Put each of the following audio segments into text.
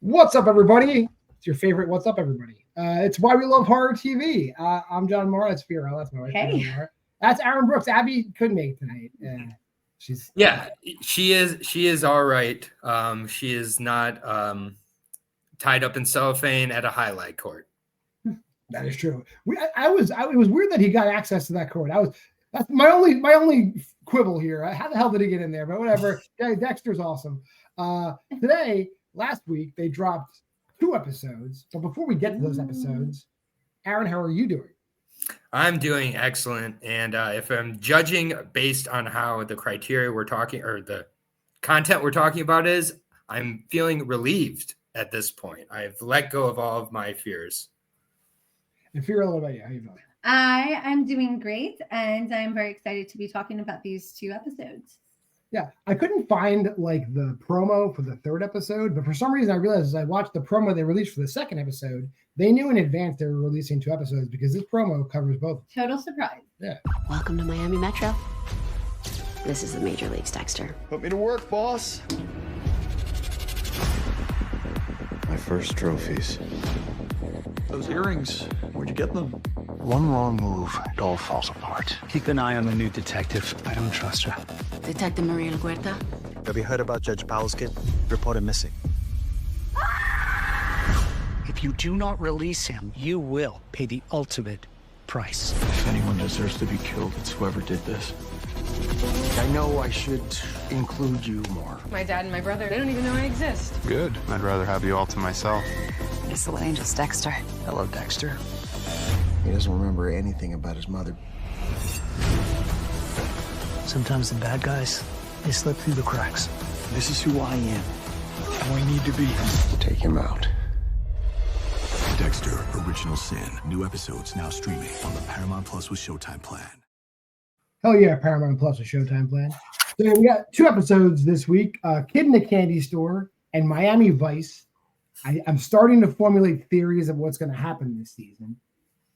What's up, everybody? It's your favorite What's Up, Everybody. It's Why We Love Horror TV. I'm JWMaher. That's Fiorella. That's my wife. Hey. That's Aaron Brooks. Abby couldn't make it tonight. She is all right. She is not tied up in cellophane at a highlight court. That is true. It was weird that he got access to that court. That's my only quibble here. How the hell did he get in there? But whatever. Yeah, Dexter's awesome. Last week they dropped 2 episodes. But before we get to those episodes, Aaron, how are you doing? I'm doing excellent. And if I'm judging based on how the criteria we're talking or the content we're talking about is, I'm feeling relieved at this point. I've let go of all of my fears. And Fiorella, what about you? How you feeling? I am doing great, and I'm very excited to be talking about these 2 episodes. Yeah, I couldn't find like the promo for the 3rd episode, but for some reason I realized as I watched the promo they released for the 2nd episode, they knew in advance they were releasing 2 episodes because this promo covers both. Total surprise. Yeah. Welcome to Miami Metro. This is the Major Leagues, Dexter. Put me to work, boss. My first trophies. Those earrings, where'd you get them? One wrong move, it all falls apart. Keep an eye on the new detective. I don't trust her. Detective Maria Huerta. Have you heard about Judge Powell's kid? Reported missing. If you do not release him, you will pay the ultimate price. If anyone deserves to be killed, it's whoever did this. I know I should include you more. My dad and my brother, they don't even know I exist. Good. I'd rather have you all to myself. It's the Angels, Dexter. Hello, Dexter. He doesn't remember anything about his mother. Sometimes the bad guys, they slip through the cracks. This is who I am. Who I need to be. Take him out. Dexter, Original Sin. New episodes now streaming on the Paramount Plus with Showtime plan. Hell yeah, Paramount Plus with Showtime plan. So we got 2 episodes this week, Kid in the Candy Store and Miami Vice. I'm starting to formulate theories of what's going to happen this season.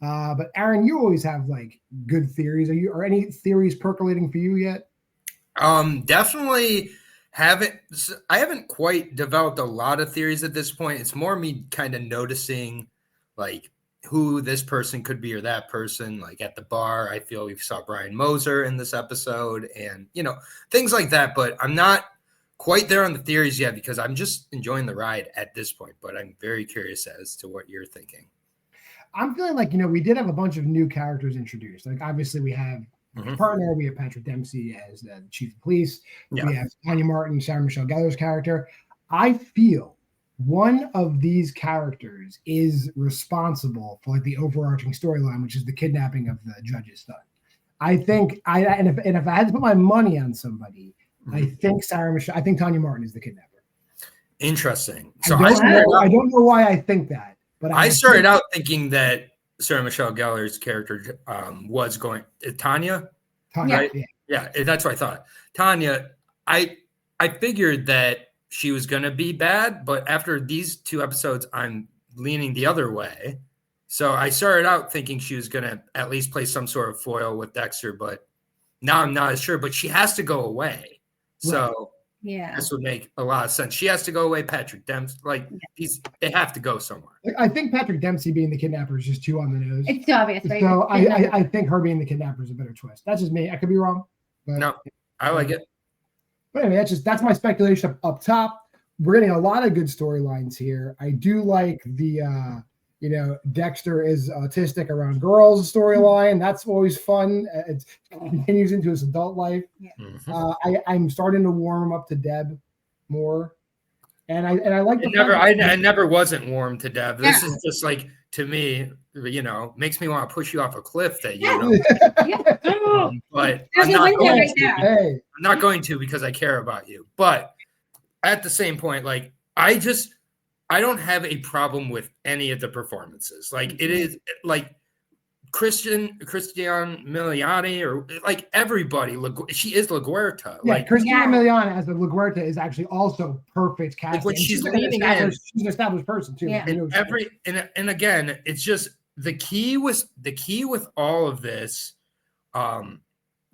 But Aaron, you always have like good theories. Are any theories percolating for you yet? Definitely haven't. I haven't quite developed a lot of theories at this point. It's more me kind of noticing like who this person could be or that person. Like at the bar, I feel we saw Brian Moser in this episode and, things like that. But I'm not quite there on the theories yet because I'm just enjoying the ride at this point. But I'm very curious as to what you're thinking. I'm feeling like, we did have a bunch of new characters introduced. Like, obviously, we have his partner. We have Patrick Dempsey as the chief of police. Yeah. We have Tanya Martin, Sarah Michelle Gellar's character. I feel one of these characters is responsible for like the overarching storyline, which is the kidnapping of the judge's son. I think if I had to put my money on somebody, I think Tanya Martin is the kidnapper. Interesting. So I don't know why I think that. But I started out thinking that Sarah Michelle Gellar's character was going Tanya. Right? Yeah, that's what I thought. Tanya, I figured that she was going to be bad, but after these 2 episodes, I'm leaning the other way. So I started out thinking she was going to at least play some sort of foil with Dexter, but now I'm not as sure. But she has to go away. So yeah, this would make a lot of sense. She has to go away. Patrick Dempsey, they have to go somewhere. I think Patrick Dempsey being the kidnapper is just too on the nose. It's too obvious, right? So I think her being the kidnapper is a better twist. That's just me. I could be wrong. But, no, I like it. But anyway, that's my speculation up top. We're getting a lot of good storylines here. I do like the Dexter is autistic around girls storyline. That's always fun. It continues into his adult life. Yeah. I'm starting to warm up to Deb more, and I like. I never wasn't warm to Deb. This is just like, to me, makes me want to push you off a cliff. But I'm not going to because I care about you. But at the same point, like I don't have a problem with any of the performances. Like it is like Christian Milioti or like everybody. She is LaGuerta. Yeah, Christina Milioti as the LaGuerta is actually also perfect casting. Like what she's leaning in. She's an established person too. Yeah. And again, it's just the key with all of this.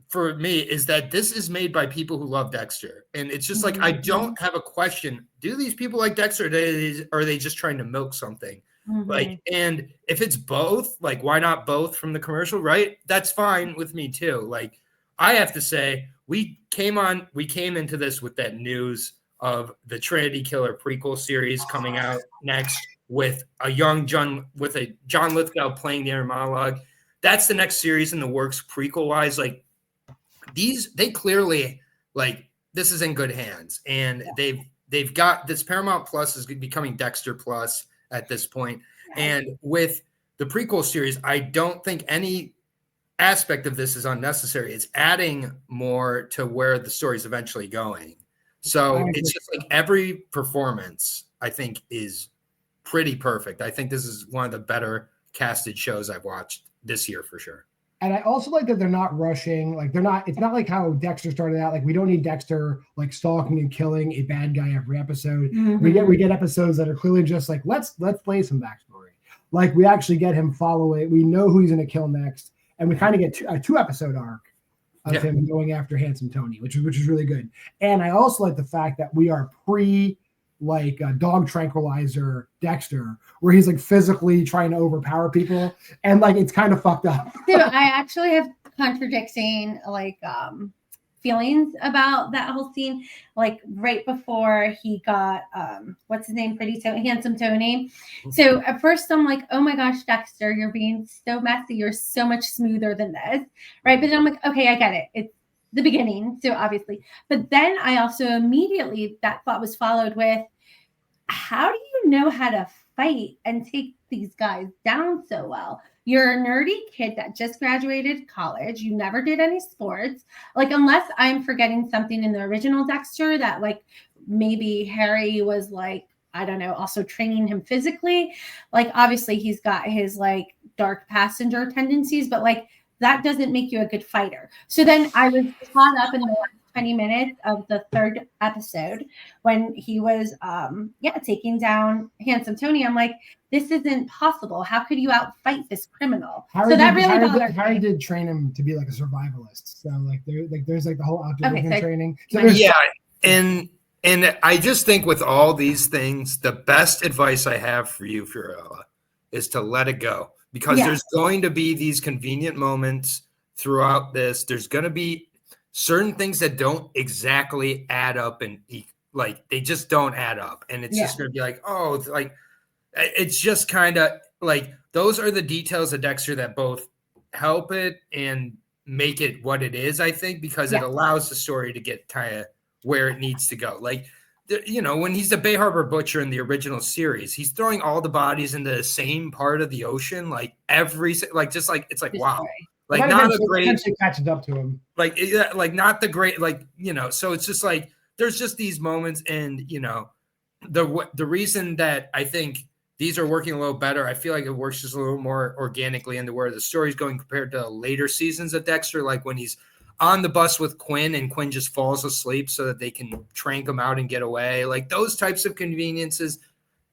for me is that this is made by people who love Dexter. And it's just like, I don't have a question. Do these people like Dexter? Or are they just trying to milk something? Like, and if it's both, like, why not both from the commercial, right? That's fine with me too. Like, I have to say, we came into this with that news of the Trinity Killer prequel series coming out next with a John Lithgow playing the inner monologue. That's the next series in the works prequel wise. Like, they clearly, like, this is in good hands, and they've got this. Paramount Plus is becoming Dexter Plus at this point. And with the prequel series, I don't think any aspect of this is unnecessary. It's adding more to where the story's eventually going. So it's just like every performance, I think, is pretty perfect. I think this is one of the better casted shows I've watched this year for sure. And I also like that they're not rushing. Like, it's not like how Dexter started out. Like, we don't need Dexter like stalking and killing a bad guy every episode. We get episodes that are clearly just like, let's lay some backstory. Like, we actually get him following. We know who he's going to kill next. And we kind of get a 2-episode arc of him going after Handsome Tony, which is really good. And I also like the fact that we are dog tranquilizer Dexter, where he's like physically trying to overpower people, and like it's kind of fucked up. So I actually have contradicting feelings about that whole scene. Like right before he got what's his name, Handsome Tony. So at first I'm like, oh my gosh, Dexter, you're being so messy. You're so much smoother than this, right? But then I'm like, okay, I get it. It's the beginning, so obviously. But then I also immediately, that thought was followed with, how do you know how to fight and take these guys down so well? You're a nerdy kid that just graduated college. You never did any sports. Like, unless I'm forgetting something in the original Dexter that like maybe Harry was like, I don't know, also training him physically. Like, obviously he's got his like dark passenger tendencies, but like that doesn't make you a good fighter. So then I was caught up in the last 20 minutes of the third episode when he was taking down Handsome Tony. I'm like, this isn't possible. How could you outfight this criminal? Harry did train him to be like a survivalist. So like there's like the whole outdoor training. So and I just think with all these things, the best advice I have for you, Fiorella, is to let it go. Because there's going to be these convenient moments throughout this. There's going to be certain things that don't exactly add up, and like they just don't add up. And it's just going to be like, oh, it's like it's just kind of like those are the details of Dexter that both help it and make it what it is, I think, because it allows the story to get kind of where it needs to go. Like, you know, when he's the Bay Harbor Butcher in the original series, he's throwing all the bodies into the same part of the ocean, like it's like wow, like not a great catches up to him, like not the great, like, you know. So it's just like there's just these moments, and you know, the reason that I think these are working a little better, I feel like it works just a little more organically into where the story's going compared to later seasons of Dexter, like when he's on the bus with Quinn and Quinn just falls asleep so that they can trank him out and get away. Like those types of conveniences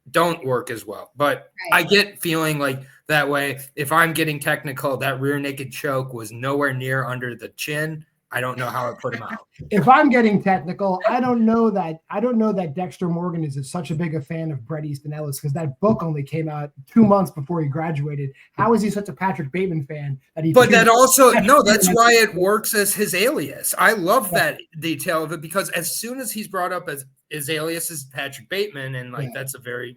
don't work as well. But I get feeling like that way. If I'm getting technical, that rear naked choke was nowhere near under the chin. I don't know how it put him out. If I'm getting technical, I don't know that Dexter Morgan is such a big a fan of Bret Easton Ellis, because that book only came out 2 months before he graduated. How is he such a Patrick Bateman fan that he? But that also that's why it works as his alias. I love that detail of it, because as soon as he's brought up as his alias is Patrick Bateman, and like that's a very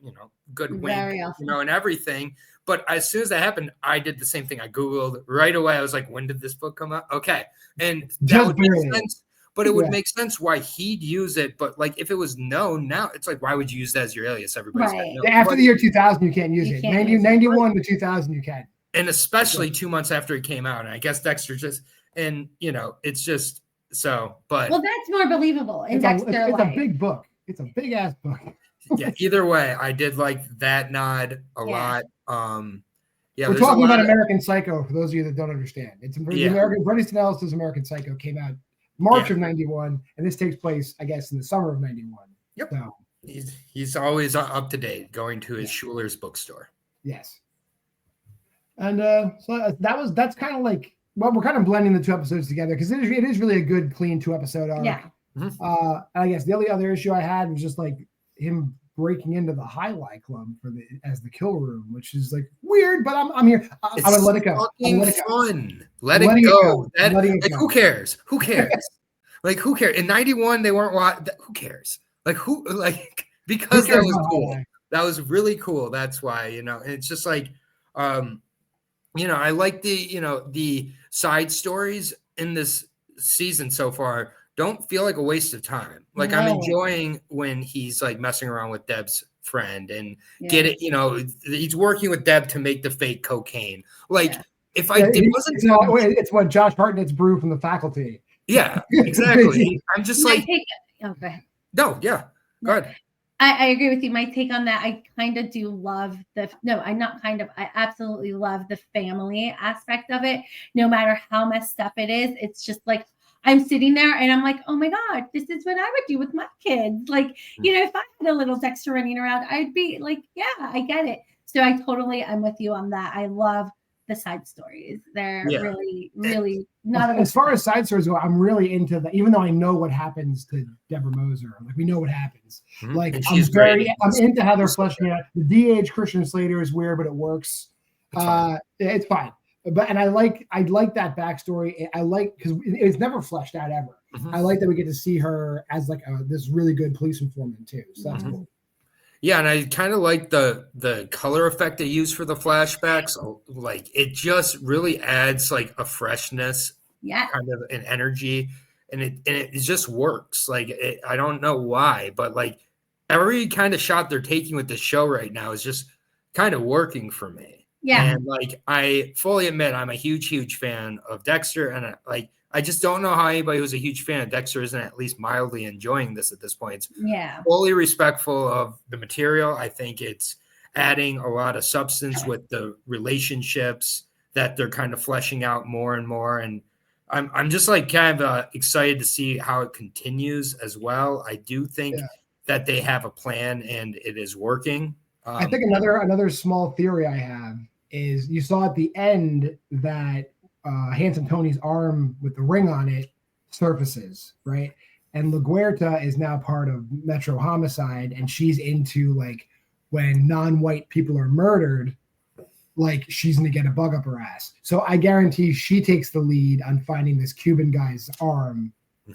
good win, and everything. But as soon as that happened, I did the same thing. I Googled right away. I was like, when did this book come out? Okay. And that would make sense. But it would make sense why he'd use it. But like if it was known now, it's like, why would you use that as your alias? Everybody's got known. After the year 2000, you can't use it. 91 to 2000, you can. And especially 2 months after it came out. And I guess Dexter just, and it's just so, but. Well, that's more believable in Dexter life. It's a big book. It's a big ass book. Yeah, either way, I did like that nod a lot. We're talking about American Psycho for those of you that don't understand. It's American. Bret Easton Ellis' American Psycho came out March of '91, and this takes place, I guess, in the summer of '91. Yep. So he's always up to date, going to his Schuler's bookstore. Yes. And so that's kind of like well, we're kind of blending the 2 episodes together because it is really a good, clean 2-episode arc. Yeah. And I guess the only other issue I had was just like him breaking into the highlight club as the kill room, which is like weird, but I'm here. I'm gonna let it go. Fun. Let it go. Who cares? Who cares? Like, who cares? In 91, they weren't who cares? Because that was cool. That was really cool. That's why, and it's just like, I like the side stories in this season so far don't feel like a waste of time. Like, I'm enjoying when he's like messing around with Deb's friend and he's working with Deb to make the fake cocaine. Like, it's what Josh Hartnett's brew from The Faculty. Yeah, exactly. I'm just like, go ahead. No, yeah, go ahead. I agree with you. My take on that, I kind of do love I absolutely love the family aspect of it. No matter how messed up it is, it's just like, I'm sitting there and I'm like, oh my God, this is what I would do with my kids. Like, if I had a little Dexter running around, I'd be like, yeah, I get it. So I'm with you on that. I love the side stories. They're really, really not as far as side stories go. I'm really into that, even though I know what happens to Deborah Moser. Like, we know what happens. Like, I'm into how they're fleshing out. The DH Christian Slater is weird, but it works. It's fine. And I like that backstory. I like because it's never fleshed out ever. I like that we get to see her as like this really good police informant too. So that's cool. Yeah, and I kind of like the color effect they use for the flashbacks. Like, it just really adds like a freshness, kind of an energy, and it just works. Like, I don't know why, but like every kind of shot they're taking with the show right now is just kind of working for me. Yeah. And like, I fully admit I'm a huge fan of Dexter. And I just don't know how anybody who's a huge fan of Dexter isn't at least mildly enjoying this at this point. Yeah. Fully respectful of the material. I think it's adding a lot of substance with the relationships that they're kind of fleshing out more and more. And I'm just like kind of excited to see how it continues as well. I do think that they have a plan and it is working. I think another small theory I have is you saw at the end that Handsome Tony's arm with the ring on it surfaces, right? And LaGuerta is now part of Metro Homicide, and she's into like when non-white people are murdered, like she's gonna get a bug up her ass. So I guarantee she takes the lead on finding this Cuban guy's arm.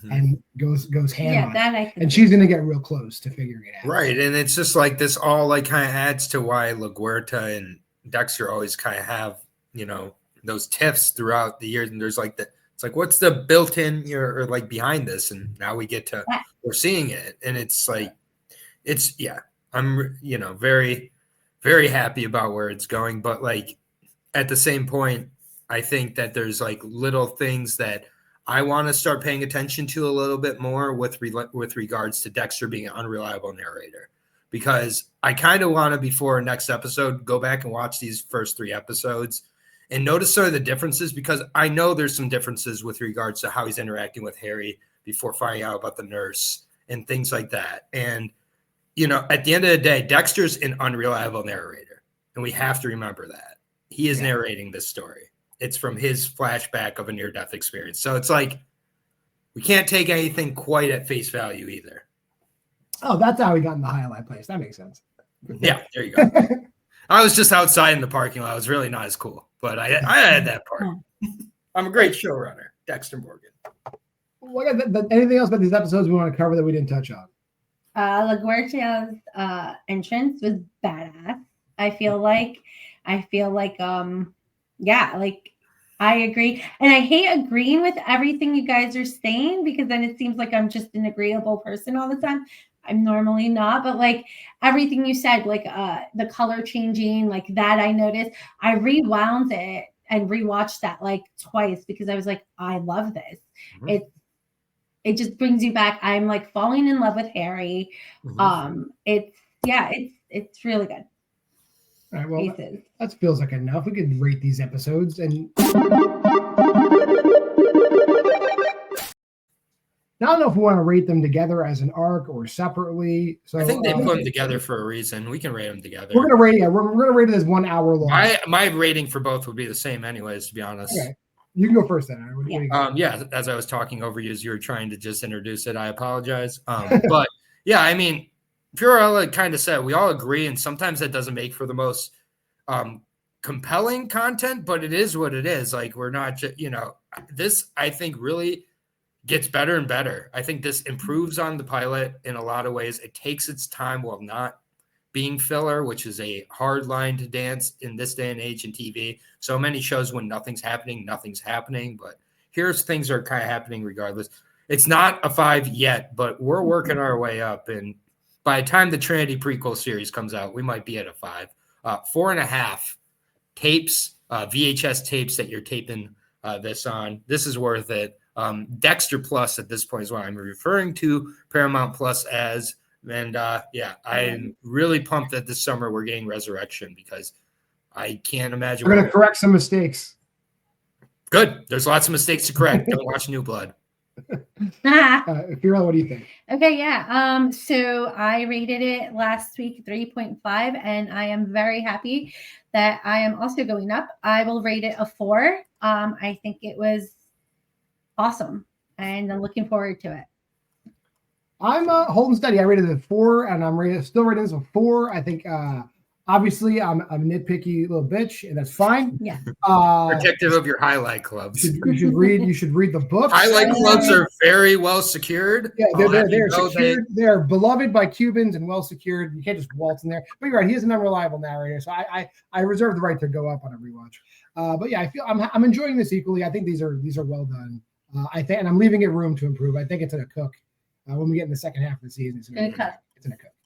And goes ham on it. And she's gonna get real close to figuring it out. Right. And it's just like this all like kind of adds to why LaGuerta and Dexter always kind of have, those tiffs throughout the years. And there's like it's like, what's the built-in or like behind this? And now we're seeing it. And it's like, I'm, very, very happy about where it's going. But like, at the same point, I think that there's like little things that I want to start paying attention to a little bit more with regards to Dexter being an unreliable narrator, because I kind of want to, before next episode, go back and watch these first 3 episodes and notice sort of the differences, because I know there's some differences with regards to how he's interacting with Harry before finding out about the nurse and things like that. And, at the end of the day, Dexter's an unreliable narrator, and we have to remember that. He is narrating this story. It's from his flashback of a near-death experience. So it's like, we can't take anything quite at face value either. Oh, that's how we got in the highlight place. That makes sense. Yeah, there you go. I was just outside in the parking lot. It was really not as cool, but I had that part. I'm a great showrunner, Dexter Morgan. Anything else about these episodes we want to cover that we didn't touch on? LaGuerta's entrance was badass. I feel like, I agree. And I hate agreeing with everything you guys are saying, because then it seems like I'm just an agreeable person all the time. I'm normally not, but like everything you said, like the color changing, like that I noticed. I rewound it and rewatched that like twice, because I was like, I love this. It just brings you back. I'm like falling in love with Harry. It's really good. All right, well, that feels like enough. We could rate these episodes, and I don't know if we want to rate them together as an arc or separately. So I think they put them together for a reason. We can rate them together. We're gonna rate. We're gonna rate it as 1 hour long. My rating for both would be the same, anyways. To be honest. Okay. You can go first then. Aaron. What do you got? Yeah, as I was talking over you as you were trying to just introduce it, I apologize. But yeah, I mean, Fiorella kind of said we all agree, and sometimes that doesn't make for the most compelling content, but it is what it is. Like, we're not just, this I think really gets better and better. I think this improves on the pilot in a lot of ways. It takes its time while not being filler, which is a hard line to dance in this day and age in TV. So many shows when nothing's happening, but here's things are kind of happening regardless. It's not a 5 yet, but we're working our way up. And by the time the Trinity prequel series comes out, we might be at a 5. 4.5 tapes, VHS tapes that you're taping this on. This is worth it. Dexter Plus at this point is what I'm referring to Paramount Plus as. And I'm really pumped that this summer we're getting Resurrection, because I can't imagine. We're going to correct some mistakes. Good. There's lots of mistakes to correct. Don't watch New Blood. Fiorella, what do you think? Okay, yeah. So I rated it last week 3.5, and I am very happy that I am also going up. I will rate it a 4. I think it was awesome, and I'm looking forward to it. I'm holding steady. I rated it a 4, and I'm still rating this a 4. I think obviously I'm a nitpicky little bitch, and that's fine. Yeah. Protective of your highlight clubs. You should read the books. Highlight clubs are very well secured. Yeah, they're secured. They're beloved by Cubans and well secured. You can't just waltz in there. But you're right, he is an unreliable narrator, so I reserve the right to go up on a rewatch. But yeah, I feel I'm enjoying this equally. I think these are well done. I think, and I'm leaving it room to improve. I think it's in a cook. When we get in the second half of the season, it's in a cook.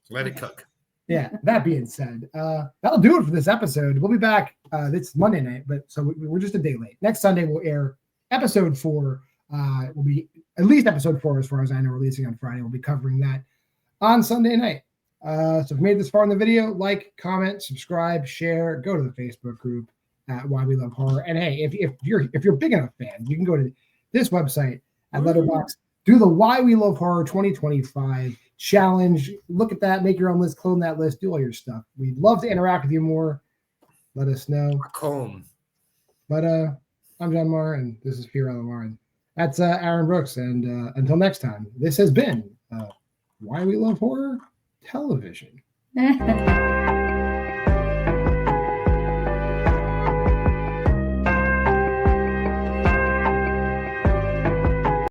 Let it cook. Yeah. That being said, that'll do it for this episode. We'll be back. It's Monday night, but so we're just a day late. Next Sunday we'll air episode 4. Will be at least episode 4, as far as I know, releasing on Friday. We'll be covering that on Sunday night. So if you made this far in the video, like, comment, subscribe, share, go to the Facebook group at Why We Love Horror. And hey, if you're a big enough fan, you can go to this website at Letterboxd. Do the Why We Love Horror 2025 challenge. Look at that. Make your own list. Clone that list. Do all your stuff. We'd love to interact with you more. Let us know. But I'm JWMaher, and this is Fiorella Maher. That's Aaron Brooks. And until next time, this has been Why We Love Horror Television.